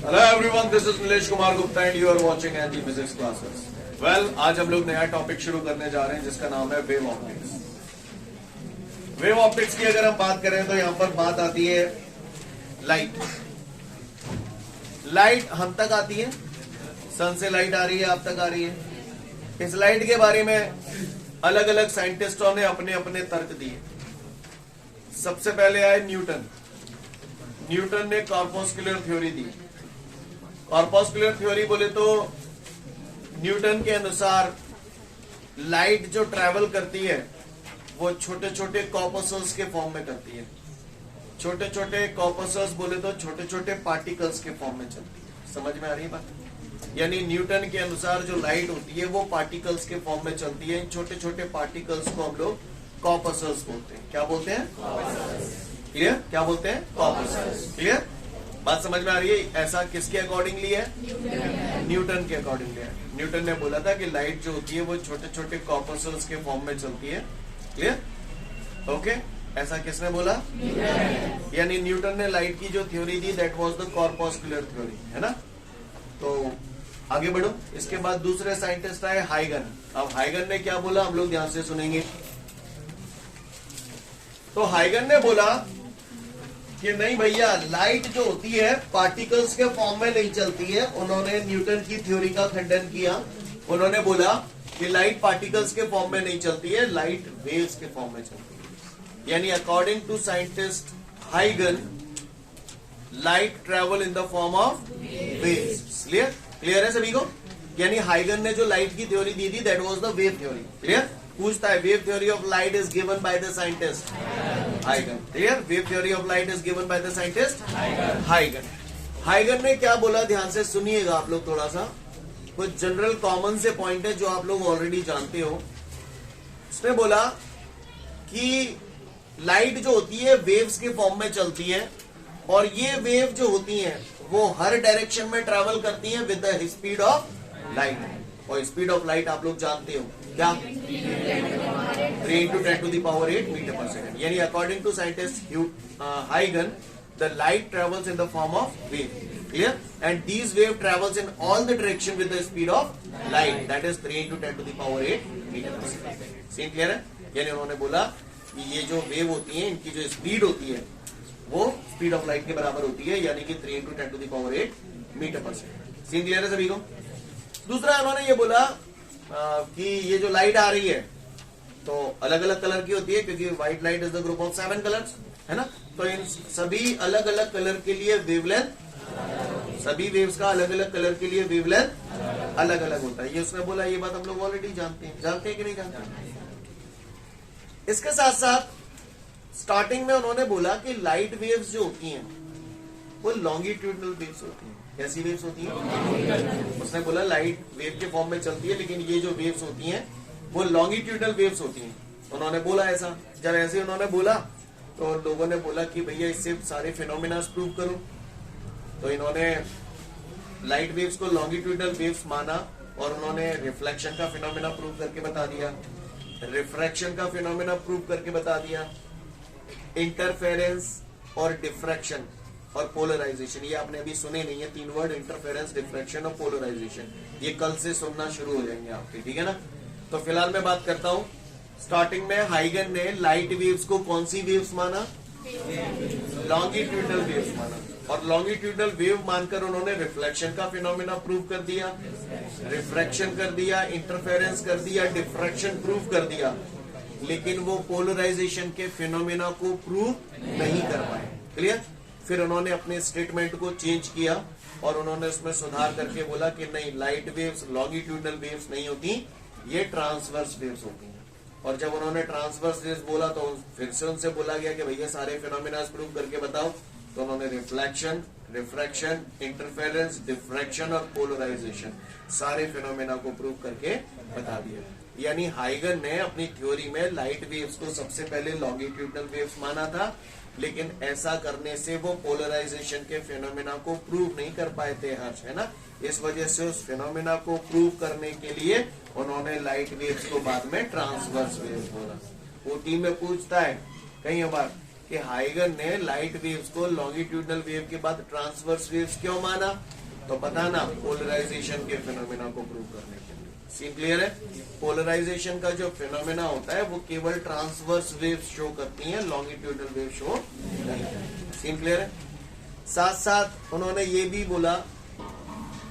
Hello everyone, this is Nilesh Kumar Gupta and you are watching NG physics classes. Well, आज हम लोग नया टॉपिक शुरू करने जा रहे हैं जिसका नाम है वेव ऑप्टिक्स। वेव ऑप्टिक्स की अगर हम बात करें तो यहां पर बात आती है लाइट। लाइट हम तक आती है, सन से लाइट आ रही है, आप तक आ रही है। इस लाइट के बारे में अलग अलग साइंटिस्टों ने अपने अपने तर्क दिए। सबसे पहले आए न्यूटन। न्यूटन ने कॉर्पस्कुलर थ्योरी दी। कॉर्पस्कुलर थ्योरी बोले तो न्यूटन के अनुसार लाइट जो ट्रैवल करती है वो छोटे छोटे कॉर्पसल्स के फॉर्म में करती है। छोटे छोटे कॉर्पसल्स बोले तो छोटे छोटे पार्टिकल्स के फॉर्म में चलती है। समझ में आ रही है बात? यानी न्यूटन के अनुसार जो लाइट होती है वो पार्टिकल्स के फॉर्म में चलती है। इन छोटे छोटे पार्टिकल्स को हम लोग कॉर्पसल्स बोलते हैं। क्या बोलते हैं? क्लियर? क्या बोलते हैं? कॉर्पसल्स। क्लियर? बात समझ में आ रही है? ऐसा किसके अकॉर्डिंगली है? न्यूटन के अकॉर्डिंगली है। न्यूटन ने बोला था कि लाइट जो होती है वो छोटे छोटे कॉर्पसल्स के फॉर्म में चलती है। क्लियर? ओके, ऐसा किसने बोला? यानी न्यूटन ने लाइट की जो theory the that was the corpuscular theory, है ना? तो आगे बढ़ो। इसके बाद दूसरे साइंटिस्ट आए हाइगन। अब हाइगन ने क्या बोला हम लोग ध्यान से सुनेंगे। तो हाइगन ने बोला कि नहीं भैया, लाइट जो होती है पार्टिकल्स के फॉर्म में नहीं चलती है। उन्होंने न्यूटन की थ्योरी का खंडन किया। उन्होंने बोला कि लाइट पार्टिकल्स के फॉर्म में नहीं चलती है, लाइट वेव्स के फॉर्म में चलती है। यानी अकॉर्डिंग टू साइंटिस्ट हाइगन, light travel in the form of waves. Clear? Clear है सभी को? यानी हाइगन ने जो लाइट की थ्योरी दी थी that was the wave theory. Clear? पूछता है wave theory of light is given by the scientist हाइगन। Clear? Wave theory of light is given by the scientist हाइगन। हाइगन ने क्या बोला ध्यान से सुनिएगा आप लोग थोड़ा सा। कुछ जनरल कॉमन से पॉइंट है जो आप लोग ऑलरेडी जानते हो। उसने बोला कि लाइट जो होती है वेव्स के फॉर्म में चलती है और ये वेव जो होती है वो हर डायरेक्शन में ट्रेवल करती है with the speed of light. और स्पीड ऑफ लाइट आप लोग जानते हो क्या? 3 × 10⁸ मीटर पर सेकेंड। यानी अकॉर्डिंग टू साइंटिस्ट हाइगन, the light travels in the form of wave. Clear? And these wave travels in all the direction with the speed of light, that is 3 × 10⁸ metre per second. Scene clear है? यानी उन्होंने बोला कि ये जो wave होती है इनकी जो स्पीड होती है वो स्पीड ऑफ लाइट के बराबर होती है, यानी कि 3 × 10⁸ metre per second. Scene clear है सभी को? दूसरा उन्होंने ये बोला कि ये जो लाइट आ रही है तो अलग अलग कलर की होती है, क्योंकि white light is the group of 7 colours, है ना? तो इन सभी अलग अलग कलर के लिए वेवलेंथ, सभी वेव्स का अलग अलग कलर के लिए वेवलेंथ अलग अलग होता है। ये उसने बोला। ये बात हम लोग ऑलरेडी जानते हैं। जानते हैं कि नहीं जानते? इसके साथ साथ स्टार्टिंग में उन्होंने बोला कि लाइट वेव्स जो होती हैं वो लॉन्गिट्यूडनल वेव्स होती हैं। कैसी वेव्स होती हैं? उसने बोला लाइट वेव के फॉर्म में चलती है, लेकिन ये जो वेव्स होती हैं वो लॉन्गिट्यूडनल वेव्स होती हैं। उन्होंने बोला ऐसा। जब ऐसे उन्होंने बोला तो लोगों ने बोला कि भैया इससे सारे फिनोमिना प्रूव करो। तो इन्होंने लाइट वेव्स को लॉन्गिट्यूडनल वेव्स माना और उन्होंने रिफ्लेक्शन का फिनोमिना प्रूव करके बता दिया, रिफ्रैक्शन का फिनोमिना प्रूव करके बता दिया, इंटरफेरेंस और डिफ्रैक्शन और पोलराइजेशन। ये आपने अभी सुने नहीं है 3 वर्ड, इंटरफेरेंस, डिफ्रैक्शन और पोलराइजेशन। ये कल से सुनना शुरू हो जाएंगे आपके, ठीक है ना? तो फिलहाल मैं बात करता हूं। स्टार्टिंग में हाइगन ने लाइट वेव्स को कौन सी वेव्स माना? लॉन्गिट्यूडनल वेव्स माना। और लॉन्गिट्यूडनल वेव मानकर उन्होंने रिफ्लेक्शन का फिनोमिना प्रूव कर दिया, रिफ्रैक्शन कर दिया, इंटरफेरेंस कर दिया, डिफ्रैक्शन प्रूव कर दिया, लेकिन वो पोलराइजेशन के फिनोमिना को प्रूव नहीं कर पाए। क्लियर? फिर उन्होंने अपने स्टेटमेंट को चेंज किया और उन्होंने उसमें सुधार करके बोला कि नहीं, लाइट वेव्स लॉन्गिट्यूडनल वेव्स नहीं होती, ये ट्रांसवर्स वेव्स होती हैं। और जब उन्होंने ट्रांसवर्स वेव्स बोला तो फिर से उनसे बोला गया कि भैया सारे फिनोमिना प्रूव करके बताओ। तो उन्होंने रिफ्लेक्शन, रिफ्रैक्शन, इंटरफेरेंस, डिफ्रैक्शन और पोलराइजेशन सारे फिनोमिना को प्रूव करके बता दिया। यानी हाइगन ने अपनी थ्योरी में लाइट वेव्स को सबसे पहले लॉन्गिट्यूडनल वेव्स माना था, लेकिन ऐसा करने से वो पोलराइजेशन के फिनोमिना को प्रूव नहीं कर पाए थे, हर्ष, है ना? इस वजह से उस फिनोमिना को प्रूव करने के लिए उन्होंने लाइट वेव्स को बाद में ट्रांसवर्स वेव्स बोला। ओटी में पूछता है कई बार कि हाइगन ने लाइट वेव्स को लॉन्गिट्यूडनल वेव के बाद ट्रांसवर्स वेव्स क्यों माना? तो पता ना, पोलराइजेशन के फिनोमेना को प्रूव करने के लिए। सीन क्लियर है? पोलराइजेशन का जो फिनोमेना होता है वो केवल ट्रांसवर्स वेव्स शो करती हैं, लॉन्गिट्यूडनल वेव शो नहीं करती। सीन क्लियर है? साथ साथ उन्होंने ये भी बोला,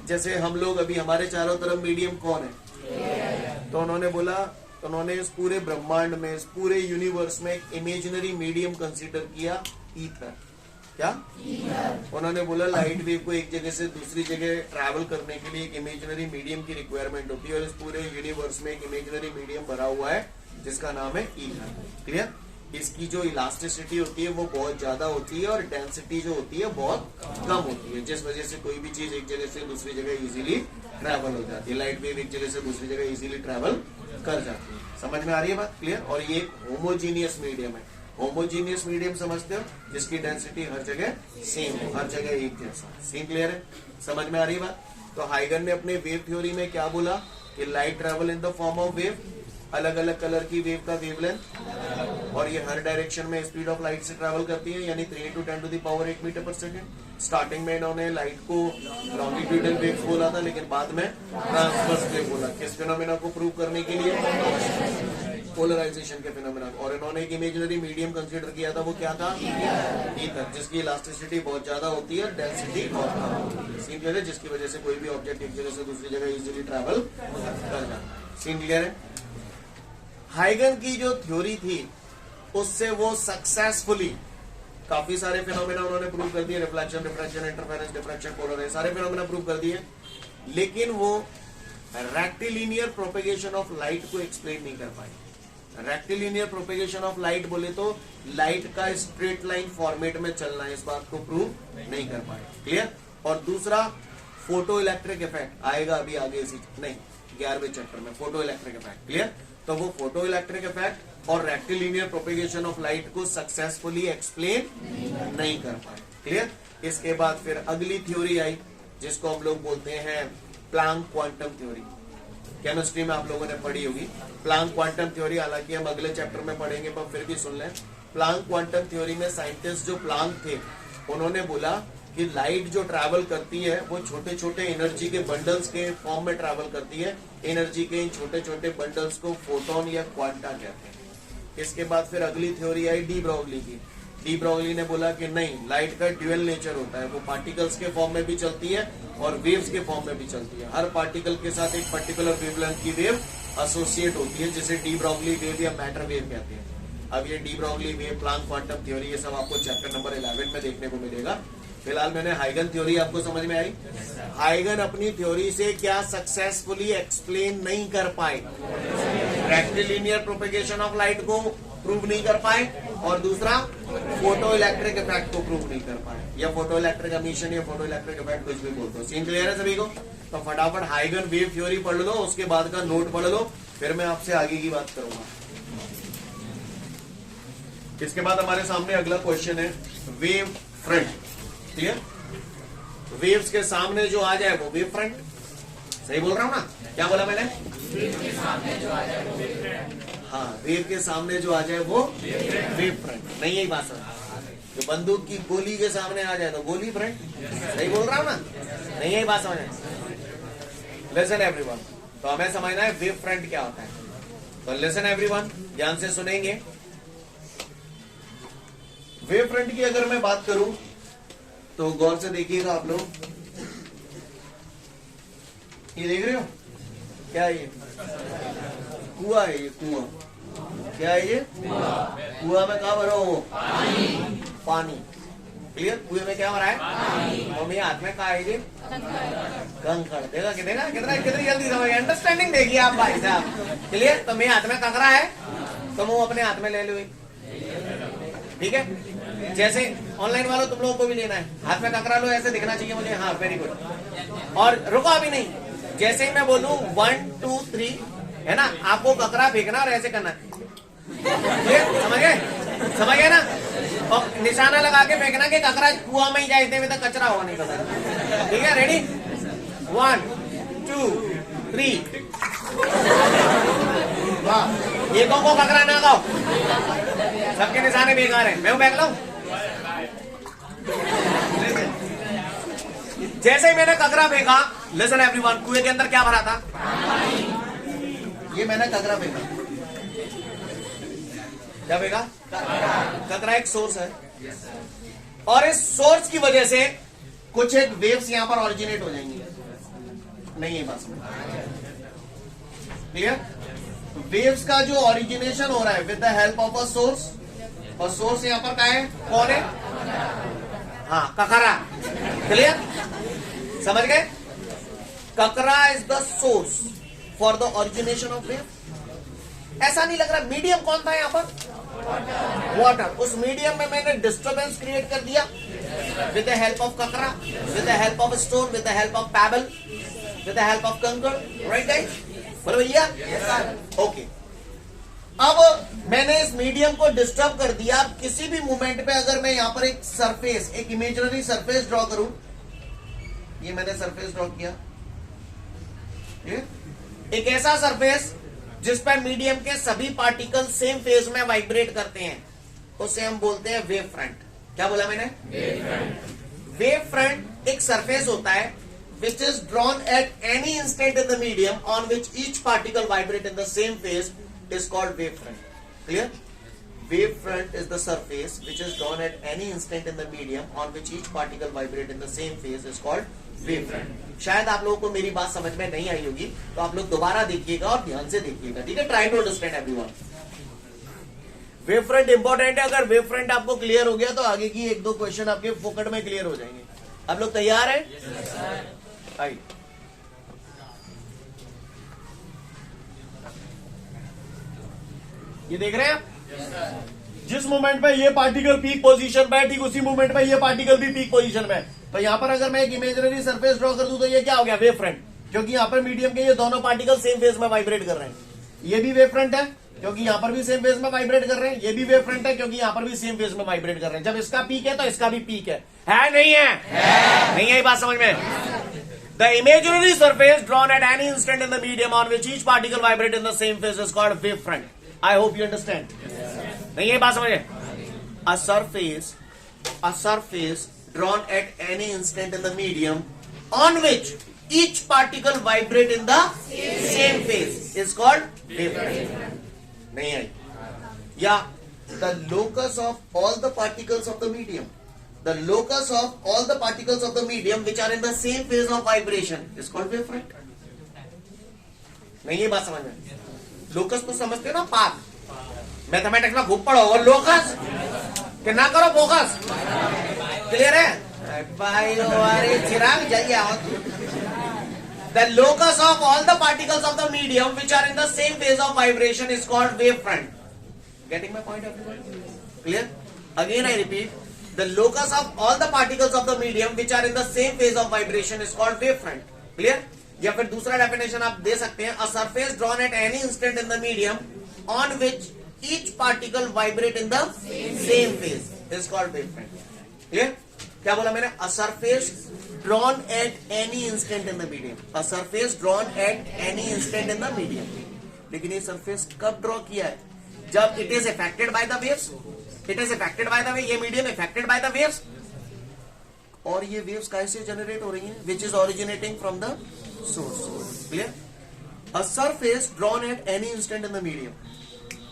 जैसे हम लोग अभी हमारे चारों तरफ मीडियम कौन है? तो उन्होंने बोला, उन्होंने इस पूरे ब्रह्मांड में, इस पूरे यूनिवर्स में एक इमेजिनरी मीडियम कंसीडर किया, ईथर। क्या? उन्होंने बोला लाइट वेव को एक जगह से दूसरी जगह ट्रैवल करने के लिए एक इमेजिनरी मीडियम की रिक्वायरमेंट होती है, और इस पूरे यूनिवर्स में एक इमेजिनरी मीडियम भरा हुआ है जिसका नाम है ईथर। क्लियर? इसकी जो इलास्टिसिटी होती है वो बहुत ज्यादा होती है और डेंसिटी जो होती है बहुत कम होती है, जिस वजह से कोई भी चीज एक जगह से दूसरी जगह इजीली ट्रैवल हो जाती है। लाइट वेव एक जगह से दूसरी जगह इजीली ट्रैवल कर जाती है। समझ में आ रही है बात? क्लियर? और ये होमोजीनियस मीडियम है। होमोजीनियस मीडियम समझते हो? जिसकी डेंसिटी हर जगह सेम हो, हर जगह एक जैसा। सेम क्लियर है? समझ में आ रही है बात? तो हाइगन ने अपने वेव थ्योरी में क्या बोला कि light travel in the form of wave, अलग अलग कलर की वेव का वेवलेंथ, और ये हर डायरेक्शन में स्पीड ऑफ लाइट से ट्रैवल करती है, यानी 3 × 10⁻⁸ मीटर पर सेकेंड। स्टार्टिंग में इन्होंने लाइट को लॉन्गिट्यूडनल वेव बोला था, लेकिन बाद में ट्रांसवर्स वेव बोला। किस फिनोमेना को प्रूव करने के लिए? पोलराइजेशन के फिनोमेना। और इन्होंने एक इमेजिनरी मीडियम कंसीडर किया था, वो क्या था? ईथर, जिसकी इलास्टिसिटी बहुत ज्यादा होती है, डेंसिटी बहुत कम होती है। सीन क्लियर है? जिसकी वजह से कोई भी ऑब्जेक्ट एक जगह से दूसरी जगह इजीली ट्रैवल कर जाता है। सीन क्लियर है? हाइगन की जो थ्योरी थी उससे वो सक्सेसफुली काफी सारे फिनोमेना उन्होंने प्रूव कर दिए, reflection, refraction, interference, diffraction, polarisation, सारे फिनोमेना प्रूव कर दिए, लेकिन वो रेक्टिलिनियर प्रोपेगेशन ऑफ लाइट को एक्सप्लेन नहीं कर पाए। रेक्टिलिनियर प्रोपेगेशन ऑफ लाइट बोले तो लाइट का स्ट्रेट लाइन फॉर्मेट में चलना है, इस बात को प्रूव नहीं कर पाए। क्लियर? और दूसरा, फोटो इलेक्ट्रिक इफेक्ट आएगा अभी आगे, इसी नहीं 11वें चैप्टर में, फोटो इलेक्ट्रिक इफेक्ट। क्लियर? तो वो फोटो इलेक्ट्रिक इफेक्ट और रेक्टिलिनियर प्रोपेगेशन ऑफ लाइट को सक्सेसफुली एक्सप्लेन नहीं कर पाए। क्लियर? इसके बाद फिर अगली थ्योरी आई जिसको हम लोग बोलते हैं प्लांक क्वांटम थ्योरी। केमिस्ट्री में आप लोगों ने पढ़ी होगी प्लांक क्वांटम थ्योरी, हालांकि हम अगले चैप्टर में पढ़ेंगे पर फिर भी सुन लें। प्लांक क्वांटम थ्योरी में साइंटिस्ट जो प्लांक थे उन्होंने बोला कि लाइट जो ट्रैवल करती है वो छोटे छोटे एनर्जी के बंडल्स के फॉर्म में ट्रैवल करती है। एनर्जी के इन छोटे छोटे बंडल्स को फोटोन या क्वांटा कहते हैं। इसके बाद फिर अगली थ्योरी आई डी ब्रॉगली की। डी ब्रॉगली ने बोला कि नहीं, लाइट का ड्यूअल नेचर होता है, वो पार्टिकल्स के फॉर्म में भी चलती है और वेव्स के फॉर्म में भी चलती है। हर पार्टिकल के साथ एक पर्टिकुलर वेवलेंथ की वेव एसोसिएट होती है, जिसे डी ब्रॉगली वेव या मैटर वेव कहते हैं। अब ये de Broglie wave, Planck quantum theory, ये सब आपको चैप्टर नंबर 11 में देखने को मिलेगा। फिलहाल मैंने हाइगन थ्योरी आपको समझ में आई। हाइगन अपनी थ्योरी से क्या सक्सेसफुली एक्सप्लेन नहीं कर पाए? रेक्टिलिनियर प्रोपेगेशन ऑफ लाइट को प्रूव नहीं कर पाए, और दूसरा फोटो इलेक्ट्रिक इफेक्ट को प्रूव नहीं कर पाए, या फोटो इलेक्ट्रिक एमिशन या फोटो इलेक्ट्रिक इफेक्ट कुछ भी बोलते हो। सीन क्लियर है सभी को? तो फटाफट हाइगन वेव थ्योरी पढ़ लो, उसके बाद का नोट पढ़ लो, फिर मैं आपसे आगे की बात करूंगा। इसके बाद हमारे सामने अगला क्वेश्चन है वेव फ्रंट। क्लियर? वेव्स के सामने जो आ जाए वो वेव फ्रंट। सही बोल रहा हूं ना? क्या बोला मैंने? वेव के सामने जो आ जाए वो वेव फ्रंट। हाँ, वेव के सामने जो आ जाए वो वेव फ्रंट। नहीं यही बात समझ? जो बंदूक की गोली के सामने आ जाए तो गोली फ्रंट। सही बोल रहा हूं ना? नहीं यही बात समझ? लिसन एवरीवन, तो हमें समझना है वेव फ्रंट क्या होता है। तो लिसन एवरीवन, ध्यान से सुनेंगे। वेव फ्रंट की अगर मैं बात करूं तो गौर से देखिएगा आप लोग। ये देख रहे हो क्या है? ये कुआं है। ये कुआं क्या है? ये कुआं में क्या भरा हो? पानी। क्लियर? कुएं में क्या भरा है? और मेरे हाथ में क्या है? ये कंकड़। देखा कितना कितनी जल्दी समझ गए, अंडरस्टैंडिंग देखिए आप भाई साहब। क्लियर? तो मेरे हाथ में कंकड़ा है तो मैं अपने हाथ में ले लू। ठीक है? जैसे ऑनलाइन वालों तुम लोगों को भी लेना है, हाथ में कंकड़ा लो, ऐसे दिखना चाहिए मुझे। हाँ, वेरी गुड। और रुको अभी नहीं, जैसे ही मैं बोलूं 1 2 3 है ना, आपको कंकड़ा फेंकना और ऐसे करना है। समझ गए? समझ गए ना? और निशाना लगा के फेंकना कि कंकड़ा कुआं में ही जाए, इतने में तक कचरा होगा नहीं पता। ठीक है? रेडी? 1 2 3। वाह, ये को कंकड़ा ना गाओ। सबके निशाने बेकार हैं। मैं हूं बैग लाऊं? जैसे ही मैंने कचरा फेंका, लिसन एवरीवन, कुएं के अंदर क्या भरा था? ये मैंने कचरा फेंका, क्या फेंका? कचरा एक सोर्स है, और इस सोर्स की वजह से कुछ एक वेव्स यहां पर ऑरिजिनेट हो जाएंगी। नहीं है बात समझ? क्लियर? वेव्स का जो ओरिजिनेशन हो रहा है with the help of a source, और सोर्स यहां पर क्या है? कौन है? हाँ, ककरा। क्लियर? समझ गए? ककरा is the source for the origination of wave. ऐसा नहीं लग रहा मीडियम कौन था यहां पर? वाटर। उस मीडियम में मैंने डिस्टर्बेंस क्रिएट कर दिया विद द हेल्प ऑफ ककरा, with the help of stone, with the help of pebble, with the help of कंकर। Right guys? बोलो भैया। ओके, अब मैंने इस मीडियम को डिस्टर्ब कर दिया। अब किसी भी मोमेंट पे अगर मैं यहां पर एक सरफेस, एक इमेजिनरी सरफेस ड्रॉ करूं, ये मैंने सरफेस ड्रॉ किया, एक ऐसा सरफेस जिस पर मीडियम के सभी पार्टिकल सेम फेज में वाइब्रेट करते हैं, उसे हम बोलते हैं वेव फ्रंट। क्या बोला मैंने? वेव फ्रंट एक सरफेस होता है which is drawn at any instant in the medium on which each particle vibrate in the same phase is called wave front. Clear? Wave front is the surface which is drawn at any instant in the medium on which each particle vibrate in the same phase is called wave front. शायद आप लोगों को मेरी बात समझ में नहीं आई होगी, तो आप लोग दोबारा देखिएगा और ध्यान से देखिएगा, ठीक है? Try to understand everyone. Wave front important है। अगर वेव फ्रंट आपको क्लियर हो गया तो आगे की एक दो क्वेश्चन आपके फोकट में क्लियर हो जाएंगे। आप लोग तैयार हैं? आइए, ये देख रहे हैं आप? जिस मोमेंट पे ये पार्टिकल पीक पोजीशन पे है, ठीक उसी मोमेंट पे ये पार्टिकल भी पीक पोजीशन में है। तो यहां पर अगर मैं एक इमेजिनरी सरफेस ड्रॉ कर दूं तो ये क्या हो गया? Wave front. क्योंकि यहां पर मीडियम के ये दोनों पार्टिकल सेम फेज में वाइब्रेट कर रहे हैं। ये भी वेव फ्रंट है क्योंकि यहां पर भी सेम फेज में वाइब्रेट कर रहे हैं। ये भी वेव फ्रंट है क्योंकि यहां पर भी सेम फेज में वाइब्रेट कर रहे हैं। जब इसका पीक है तो इसका भी पीक है नहीं है? नहीं है? ये बात समझ में? The imaginary surface drawn at any instant in the medium on which each particle vibrate in the same phase is called wave front. I hope you understand. नहीं है? बात समझे? A surface drawn at any instant in the medium on which each particle vibrate in the same phase is called wave front. नहीं है? या the locus of all the particles of the medium. The locus of all the particles of the medium which are in the same phase of vibration is called wave front. नहीं, ये बात समझ में? Locus तो समझते हो ना? Path mathematics में खूब पढ़ो। और लोकस कि ना करो फोकस। क्लियर है भाई? अरे चिराग जाइए आओ। The locus of all the particles of the medium which are in the same phase of vibration is called wave front. Getting my point, everyone? Clear? Again I repeat. The locus of all the particles of the medium which are in the same phase of vibration is called wave front. Clear? या फिर दूसरा definition आप दे सकते हैं, a surface drawn at any instant in the medium on which each particle vibrate in the same phase is called wave front. Clear? क्या बोला मैंने? A surface drawn at any instant in the medium. A surface drawn at any instant in the medium. लेकिन ये surface कब draw किया है? जब it is affected by the waves. It is affected by the wave. ये medium affected by the waves, और ये waves कैसे जनरेट हो रही हैं? Which is originating from the source. Clear? A surface drawn at any instant in the medium.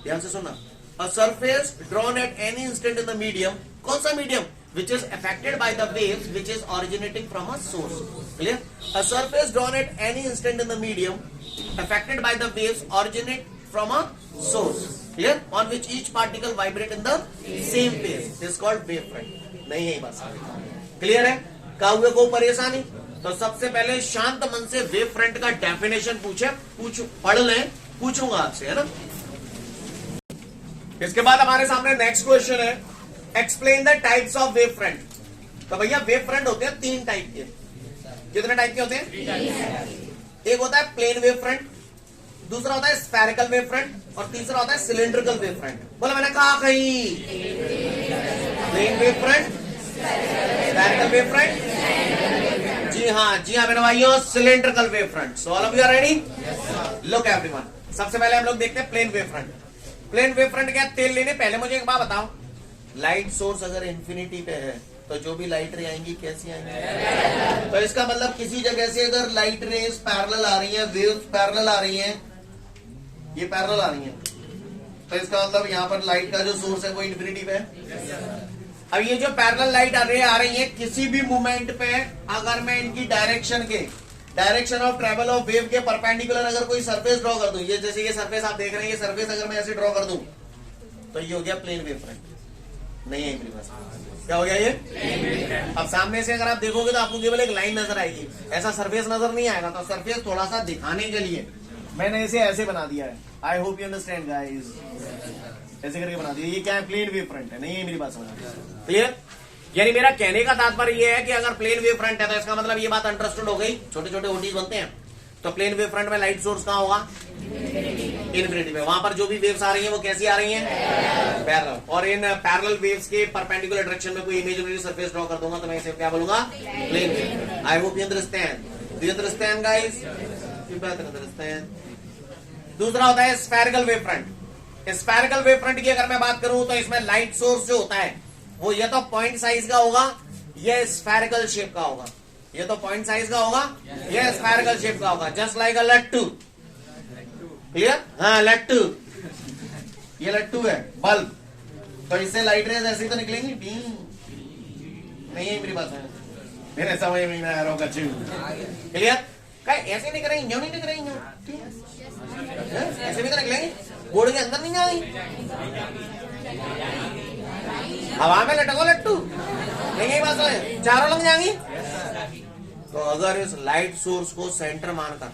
ध्यान से सुनना। A surface drawn at any instant in the medium. कौन सा medium? Which is affected by the waves, which is originating from a source. Clear? A surface drawn at any instant in the medium, affected by the waves, originate from a source. Clear? On which each particle vibrate in the same phase is called wave front. नहीं है बस? Clear है? काहुए को परेशानी? तो सबसे पहले शांत मन से वेव फ्रंट का डेफिनेशन पढ़ लें, पूछूंगा आपसे, है ना? इसके बाद हमारे सामने नेक्स्ट क्वेश्चन है, explain the types of wave front. तो भैया वेव फ्रंट होते हैं 3 टाइप के। कितने टाइप के होते हैं? एक होता है प्लेन वेव फ्रंट, दूसरा होता है स्फेरिकल वेव फ्रंट, और तीसरा होता है सिलेंड्रिकल वेव फ्रंट। बोला मैंने कहा कहीं? Plane wave front, spherical wave front, जी हाँ मेरे भाइयों, cylindrical wave front. So all of you are ready? Look everyone, सबसे पहले हम लोग देखते हैं plane wave front. Plane wave front क्या तेल लेने, पहले मुझे एक बात बताओ, लाइट सोर्स अगर इंफिनिटी पे है तो जो भी लाइट रे आएंगी कैसी आएंगी? तो इसका मतलब किसी जगह से अगर लाइट रेज पैरेलल आ रही है, वेव्स पैरेलल आ रही हैं, ये पैरेलल आ रही हैं, तो इसका मतलब यहाँ पर लाइट का जो सोर्स है वो इंफिनिटी पे है। अब ये जो पैरेलल लाइट रे आ रही है किसी भी मोमेंट पे, अगर मैं इनकी direction of travel of wave के परपेंडिकुलर अगर कोई सरफेस ड्रॉ कर दूं, ये जैसे ये सरफेस आप देख रहे हैं, ये सरफेस अगर मैं ऐसे ड्रॉ कर दूं तो ये हो गया प्लेन वेव फ्रंट। नहीं है मेरे पास, क्या हो गया ये? अब सामने से अगर आप देखोगे तो आपको केवल एक लाइन नजर आएगी, ऐसा सरफेस नजर नहीं आएगा। तो सरफेस थोड़ा सा दिखाने के लिए मैंने इसे ऐसे बना दिया है। आई होप यू अंडरस्टैंड गाइस, ऐसे करके बना दिया। ये क्या है? प्लेन वेव फ्रंट है। नहीं है मेरी बात समझ क्लियर? यानी मेरा कहने का तात्पर्य ये है कि अगर प्लेन वेव फ्रंट है तो इसका मतलब ये बात अंडरस्टूड हो गई। छोटे छोटे ओटीज बनते हैं तो प्लेन वेव फ्रंट में लाइट सोर्स कहाँ होगा? इनफिनिटी में। वहां पर जो भी वेव्स आ रही हैं वो कैसी आ रही हैं? पैरेलल। और इन पैरेलल वेव्स के परपेंडिकुलर डायरेक्शन में कोई इमेजिनरी सरफेस ड्रॉ कर दूंगा तो मैं इसे क्या बोलूंगा? Plane wave. I hope you understand. Do you understand guys? You better understand. दूसरा होता है spherical wave front. Spherical wave front की अगर मैं बात करूं तो इसमें लाइट सोर्स जो होता है वो या तो पॉइंट साइज का होगा या स्फेरिकल शेप का होगा। ये तो पॉइंट साइज का होगा या स्फेरिकल शेप का होगा, जस्ट लाइक अ लट्टू। क्लियर? हाँ, लट्टू। ये लट्टू है, बल्ब। तो इससे लाइट रेज ऐसी तो निकलेंगी? नहीं है मेरी बात है, मेरे समझ में नहीं आ रहा। क्लियर? ऐसे नहीं करेंगे, यूं नहीं निकलेंगे, ऐसे भी तो निकलेंगे, बोर्ड के अंदर नहीं जाएंगे, हवा में लटको लट्टू, नहीं बात है, चारों लग जाएंगी। तो अगर इस लाइट सोर्स को सेंटर मानकर,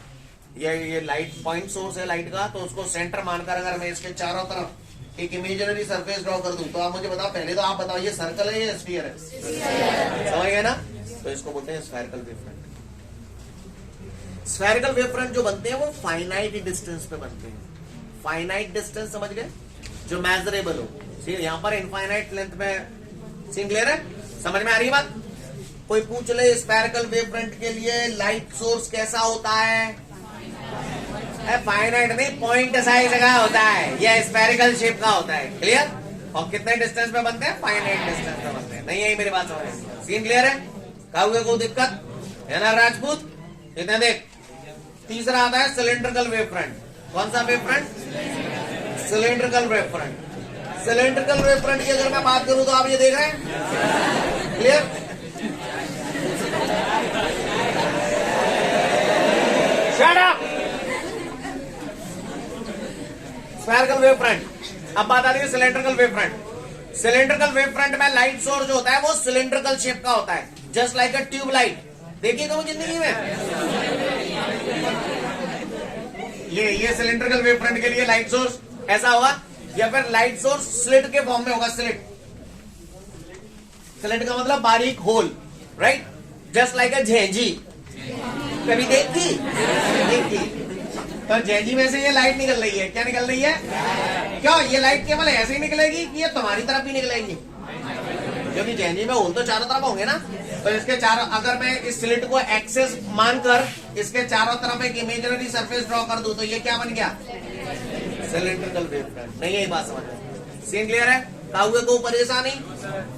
ये लाइट पॉइंट सोर्स है लाइट का, तो उसको सेंटर मानकर अगर मैं इसके चारों तरफ एक इमेजिनरी सरफेस ड्रॉ कर दूं तो आप मुझे बताओ, पहले तो आप बताओ ये सर्कल है या स्फीयर है? समझ गए ना? तो इसको बोलते हैं spherical wave front. Spherical wave front जो बनते हैं वो फाइनाइट डिस्टेंस पे बनते हैं। फाइनाइट डिस्टेंस समझ गए? जो मेजरेबल हो। यहाँ पर इनफाइनाइट लेंथ में। सीन क्लियर है? समझ में आ रही है बात? कोई पूछ ले स्फेरिकल वेव फ्रंट के लिए लाइट सोर्स कैसा होता है? फाइनाइट नहीं, पॉइंट साइज का होता है या स्फेरिकल शेप का होता है। क्लियर? और कितने डिस्टेंस पे बनते हैं? फाइनाइट डिस्टेंस पे बनते हैं। नहीं है मेरी बात समझ? सीन क्लियर है? कहोगे कोई दिक्कत है ना राजपूत? इतने देख। तीसरा आता है सिलेंड्रिकल वेव फ्रंट। कौन सा wave front? Cylindrical wave front. Cylindrical wave front की अगर मैं बात करूं तो आप ये देख रहे हैं? Clear? Shut up. Spherical wave front. अब बात आ रही है cylindrical wave front. Cylindrical wave front में लाइट सोर्स जो होता है वो सिलेंड्रिकल शेप का होता है, just like a tube light. देखिए कभी जिंदगी में ये सिलेंड्रिकल वेव फ्रंट के लिए लाइट सोर्स ऐसा होगा, या फिर लाइट सोर्स स्लिट के फॉर्म में होगा। स्लिट, स्लिट का मतलब बारीक hole, right? Just like a झेंझी। कभी देखी? तो झेंझी में से ये लाइट निकल रही है। क्या निकल रही है? क्यों? ये लाइट केवल ऐसे ही निकलेगी कि ये तुम्हारी तरफ भी निकलेगी? क्योंकि झेंझी में होल तो चारों तरफ होंगे ना। तो इसके चारों, अगर मैं इस स्लिट को एक्सेस मानकर इसके चारों तरफ एक इमेजिनरी सरफेस ड्रॉ कर दूं तो ये क्या बन गया? Cylindrical wave front. नहीं है बात समझ में? सीन क्लियर है? हुए को परेशानी?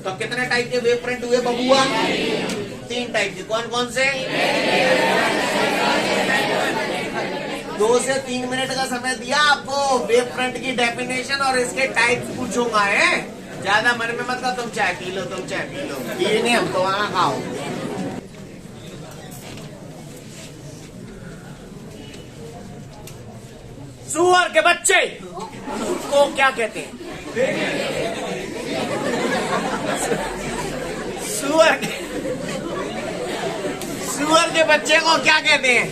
तो कितने टाइप के वेव फ्रंट हुए बबुआ? 3 टाइप के। कौन कौन से? 2 से 3 मिनट का समय दिया आपको वेव फ्रंट की डेफिनेशन और इसके टाइप्स पूछूंगा है। ज्यादा मन में मत कर, तुम चाय पी लो, तुम चाय पी लो, ये नहीं, हम तो वहां खाओ। सुअर के बच्चे को क्या कहते हैं? सुअर के बच्चे को क्या कहते हैं?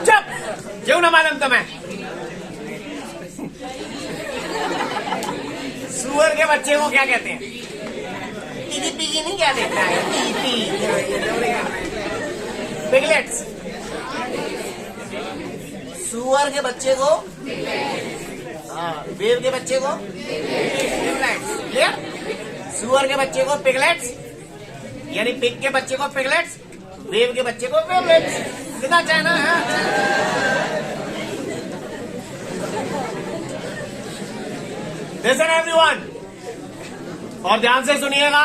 चुप, क्यों ना मालूम तुम्हें? सुअर के बच्चे को क्या कहते हैं? पीगी पीगी नहीं क्या देखता है? पिगलेट्स। सुअर के बच्चे को, वेव के बच्चे को पिगलेट्स। क्लियर? सुअर के बच्चे को पिगलेट्स, यानी पिग के बच्चे को पिगलेट्स, वेव के बच्चे को वेवलेट्स। कितना चाहना है? लिसन एवरीवन, और ध्यान से सुनिएगा।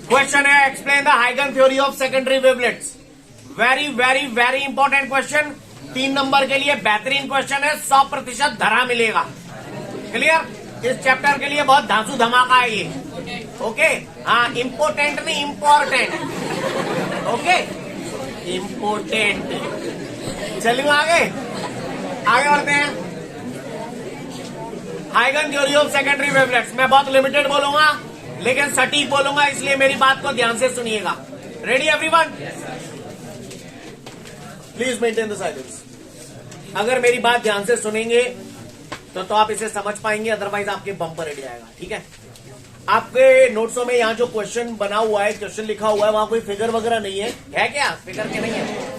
क्वेश्चन है, एक्सप्लेन द हाइगन theory of secondary wavelets. Very very very important question, 3 number के लिए बेहतरीन क्वेश्चन है, 100% धरा मिलेगा। क्लियर? इस चैप्टर के लिए बहुत धांसू धमाका है ये। ओके, हाँ, इंपोर्टेंट नहीं, इंपॉर्टेंट। Okay, important. चलिए आगे बढ़ते हैं। हाइगन थ्योरी ऑफ सेकेंडरी वेवलेट्स। मैं बहुत लिमिटेड बोलूंगा लेकिन सटीक बोलूंगा, इसलिए मेरी बात को ध्यान से सुनिएगा। Ready everyone? Please maintain the silence. अगर मेरी बात ध्यान से सुनेंगे तो आप इसे समझ पाएंगे, अदरवाइज आपके बम पर रेडी आएगा। ठीक है? आपके नोट्सों में यहाँ जो क्वेश्चन बना हुआ है, क्वेश्चन लिखा हुआ है, वहां कोई फिगर वगैरह नहीं है। है क्या? फिगर के नहीं है।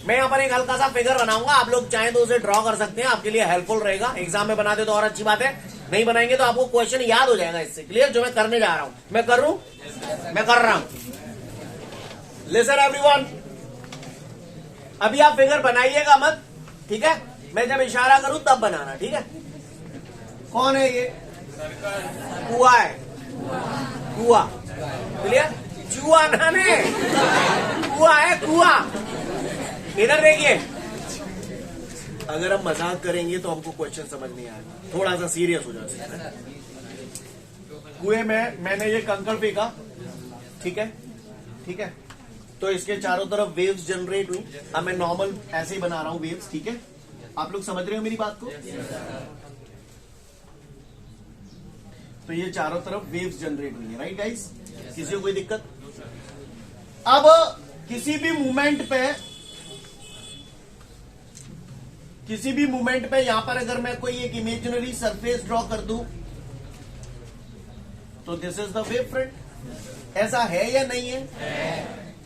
मैं यहाँ पर एक हल्का सा फिगर बनाऊंगा, आप लोग चाहें तो उसे ड्रॉ कर सकते हैं, आपके लिए हेल्पफुल रहेगा। एग्जाम में बनाते तो और अच्छी बात है, नहीं बनाएंगे तो आपको क्वेश्चन याद हो जाएगा इससे। क्लियर? जो मैं करने जा रहा हूं, मैं कर रहा हूं। लिसन एवरीवन, अभी आप फिगर बनाइएगा मत, ठीक है? मैं जब इशारा करूं तब बनाना, ठीक है? कौन है ये? कुआ है, कुआ। क्लियर? चूहा ना ने, कुआ है, कुआ। इधर देखिए, अगर हम मजाक करेंगे तो हमको क्वेश्चन समझ नहीं आएगा, थोड़ा सा सीरियस हो जाए। कुएं में मैंने ये कंकड़ फेंका, ठीक है? ठीक है, तो इसके चारों तरफ वेव्स जनरेट हुई। अब मैं नॉर्मल ऐसे ही बना रहा हूं वेव्स, ठीक है? आप लोग समझ रहे हो मेरी बात को? तो ये चारों तरफ वेव्स जनरेट हुई है, राइट गाइस? किसी को कोई दिक्कत? अब किसी भी मूवमेंट पे यहां पर अगर मैं कोई एक इमेजिनरी सरफेस ड्रॉ कर दूं तो this is the wave front. ऐसा है या नहीं है?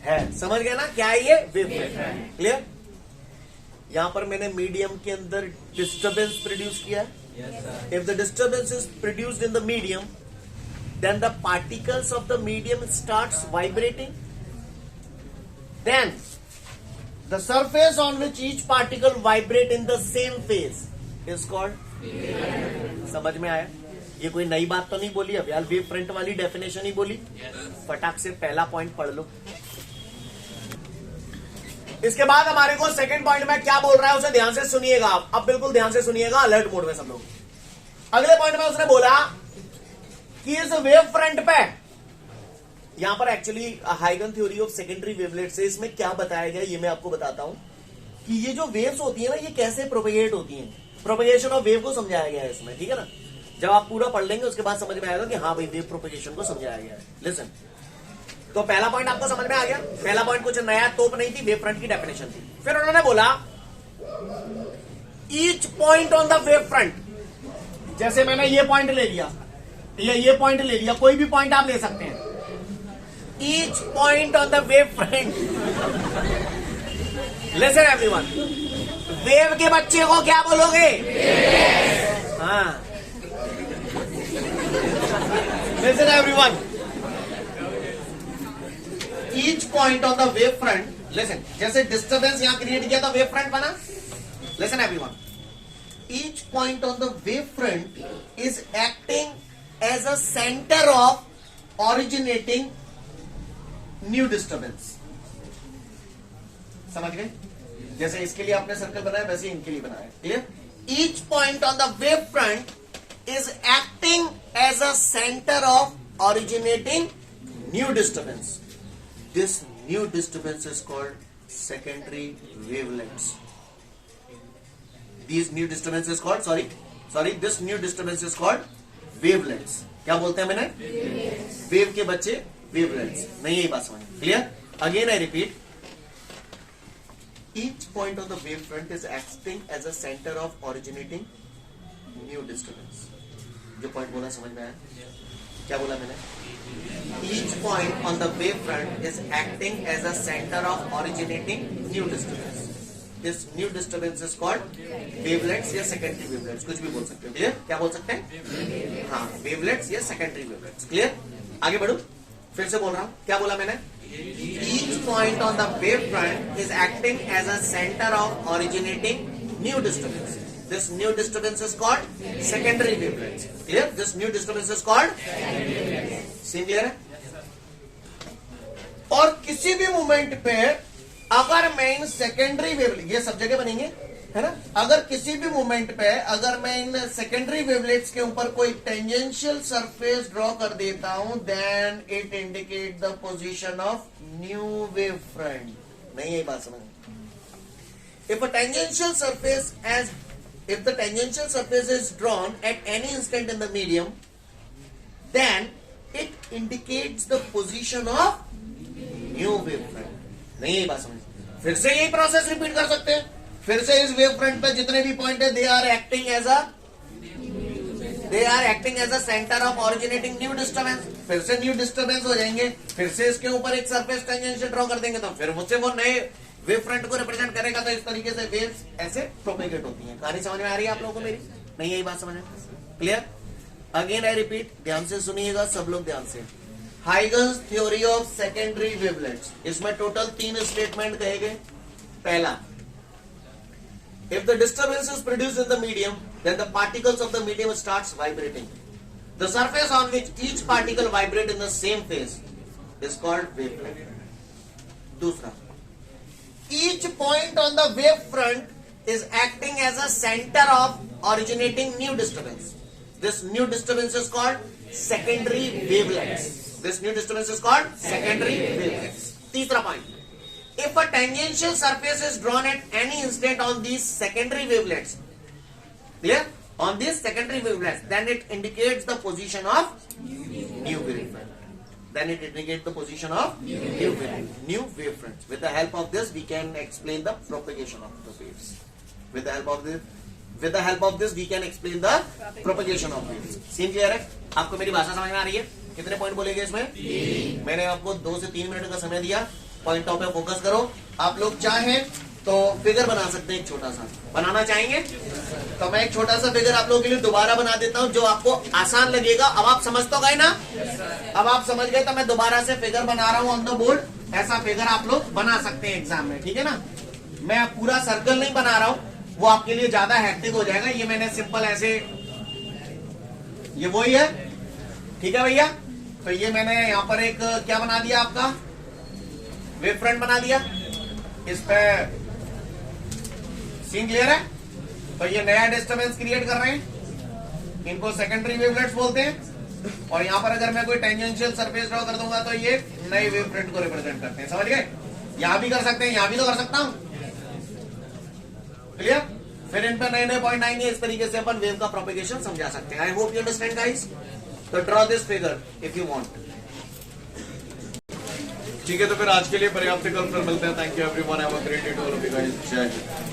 है। समझ गया ना क्या है ये? Wave front. क्लियर? यहां पर मैंने मीडियम के अंदर डिस्टर्बेंस प्रोड्यूस किया है। If the disturbance is produced in the medium, then the particles of the medium starts vibrating. Then the surface on which each particle vibrate in the same phase is called wave. समझ में आया? ये कोई नई बात तो नहीं बोली अब यार, वेव फ्रंट वाली डेफिनेशन ही बोली। फटाक से पहला पॉइंट पढ़ लो। इसके बाद हमारे को सेकंड पॉइंट में क्या बोल रहा है उसे ध्यान से सुनिएगा। अब बिल्कुल ध्यान से सुनिएगा, अलर्ट मोड में सब लोग। अगले पॉइंट में उसने बोला कि इस वेव फ्रंट पे, यहां पर एक्चुअली हाइगन थ्योरी ऑफ सेकेंडरी वेवलेट्स है, इसमें क्या बताया गया ये मैं आपको बताता हूं कि ये जो वेव्स होती है ना, ये कैसे प्रोपेगेट होती हैं। प्रोपेगेशन ऑफ वेव को समझाया गया है इसमें, ठीक है ना? जब आप पूरा पढ़ लेंगे उसके बाद समझ में आएगा कि हाँ भाई वेव प्रोपेगेशन को समझाया गया है। लिसन, तो पहला पॉइंट आपको समझ में आ गया। पहला पॉइंट कुछ नया तोप नहीं थी, वेव फ्रंट की डेफिनेशन थी। फिर उन्होंने बोला each point on the wave front, जैसे मैंने ये पॉइंट ले लिया या ये पॉइंट ले लिया, कोई भी पॉइंट आप ले सकते हैं। Each point on the wave front, listen everyone, wave के बच्चे को क्या बोलोगे? हाँ, listen everyone, each point on the wave front, listen, जैसे डिस्टर्बेंस यहां क्रिएट किया था, वेव फ्रंट बना। Listen everyone, each point on the wave front is acting as a centre of originating new disturbance. समझ गए? जैसे इसके लिए आपने सर्कल बनाया वैसे इनके लिए बनाया। Clear? Each point on the wave front is acting as a centre of originating new disturbance. This new disturbance is called secondary wavelets. This new disturbance is called wavelets. क्या बोलते हैं मैंने? वेव के बच्चे wavelets। नहीं यही बात समझ? Clear? Again I repeat, each point on the wave front is acting as a center of originating new disturbance. जो पॉइंट बोला समझ में आया? क्या बोला मैंने? Each point on the wave front is acting as a center of originating new disturbance. This new disturbance is called wavelets या secondary wavelets, कुछ भी बोल सकते हो। क्लियर? क्या बोल सकते हैं? हाँ, wavelets या secondary wavelets। क्लियर? आगे बढ़ो, फिर से बोल रहा हूँ, क्या बोला मैंने? Each point on the wave front is acting as a center of originating new disturbance. This new disturbance is called secondary wavelengths. Clear? This new disturbance is called scene clear है? और किसी भी मोमेंट पे अगर मैं in secondary wavelet, ये सब जगह बनेंगे है ना, अगर किसी भी मोमेंट पे अगर मैं इन सेकेंडरी वेवलेट्स के ऊपर कोई टेंजेंशियल सरफेस ड्रॉ कर देता हूं, then it indicate the position of new wave front. नहीं यही बात समझ. If a tangential surface if the tangential surface is drawn at any instant in the medium, then it indicates the position of new wave front. नहीं यही बात समझ. फिर से यही प्रोसेस रिपीट कर सकते हैं. फिर से इस वेव फ्रंट पे जितने भी पॉइंट है, they are acting as a centre of originating new disturbance. फिर से न्यू डिस्टर्बेंस हो जाएंगे. फिर से इसके ऊपर एक सरफेस टेंजेंशियल ड्रॉ कर देंगे, तो फिर मुझसे वो नए वेव फ्रंट को रिप्रेजेंट करेगा. तो इस तरीके से वेव्स ऐसे प्रोपेगेट होती हैं. कहानी समझ में आ रही है आप लोगों को मेरी? नहीं यही बात समझ में? क्लियर? अगेन आई रिपीट, ध्यान से सुनिएगा सब लोग, ध्यान से. Huygens theory of secondary wavelets. इसमें टोटल 3 स्टेटमेंट कहे गए. पहला, if the disturbance is produced in the medium, then the particles of the medium starts vibrating. The surface on which each particle vibrate in the same phase is called wavefront. दूसरा, each point on the wavefront is acting as a center of originating new disturbance. This new disturbance is called secondary wavelets. This new disturbance is called secondary wavelets. तीसरा point, if a tangential surface is drawn at any instant on these secondary wavelets, clear? On these secondary wavelets, then it indicates the position of new wavefront. Then it indicates the position of new wavefront. With the help of this, we can explain the propagation of the waves. With the help of this, we can explain the propagation of waves. Seem clear है? आपको मेरी भाषा समझ में आ रही है? कितने point बोलेंगे इसमें? मैंने आपको 2 से 3 मिनट का समय दिया. पॉइंटों पे फोकस करो. आप लोग चाहें तो फिगर बना सकते हैं. एक छोटा सा बनाना चाहेंगे तो मैं एक छोटा सा फिगर आप लोगों के लिए दोबारा बना देता हूं, जो आपको आसान लगेगा. अब आप समझ तो गए ना? अब आप समझ गए तो मैं दोबारा से फिगर बना रहा हूं ऑन द बोर्ड. ऐसा फिगर आप लोग बना सकते हैं एग्जाम में, ठीक है ना? मैं पूरा सर्कल नहीं बना रहा हूं, वो आपके लिए ज्यादा हेक्टिक हो जाएगा. ये मैंने सिंपल ऐसे, ये वही है, ठीक है भैया? तो ये मैंने यहाँ पर एक क्या बना दिया, आपका वेव फ्रंट बना दिया. इस पे सीन क्लियर है? तो ये नया डिस्टर्बेंस क्रिएट कर रहे हैं, इनको सेकेंडरी वेवलेट्स बोलते हैं. और यहां पर अगर मैं कोई टेंजेंशियल सरफेस ड्रॉ कर दूंगा तो ये नए वेव फ्रंट को रिप्रेजेंट करते हैं. समझ गए? यहां भी कर सकते हैं, यहां भी तो कर सकता हूं. क्लियर? फिर इन पर नए नए पॉइंट आएंगे. इस तरीके से अपन वेव का प्रोपेगेशन समझा सकते हैं. I hope you understand guys. तो draw this figure if you want. ठीक है, तो फिर आज के लिए पर्याप्त. कल फिर मिलते हैं. Thank you everyone. Have a great day to all of you guys. जय हिंद.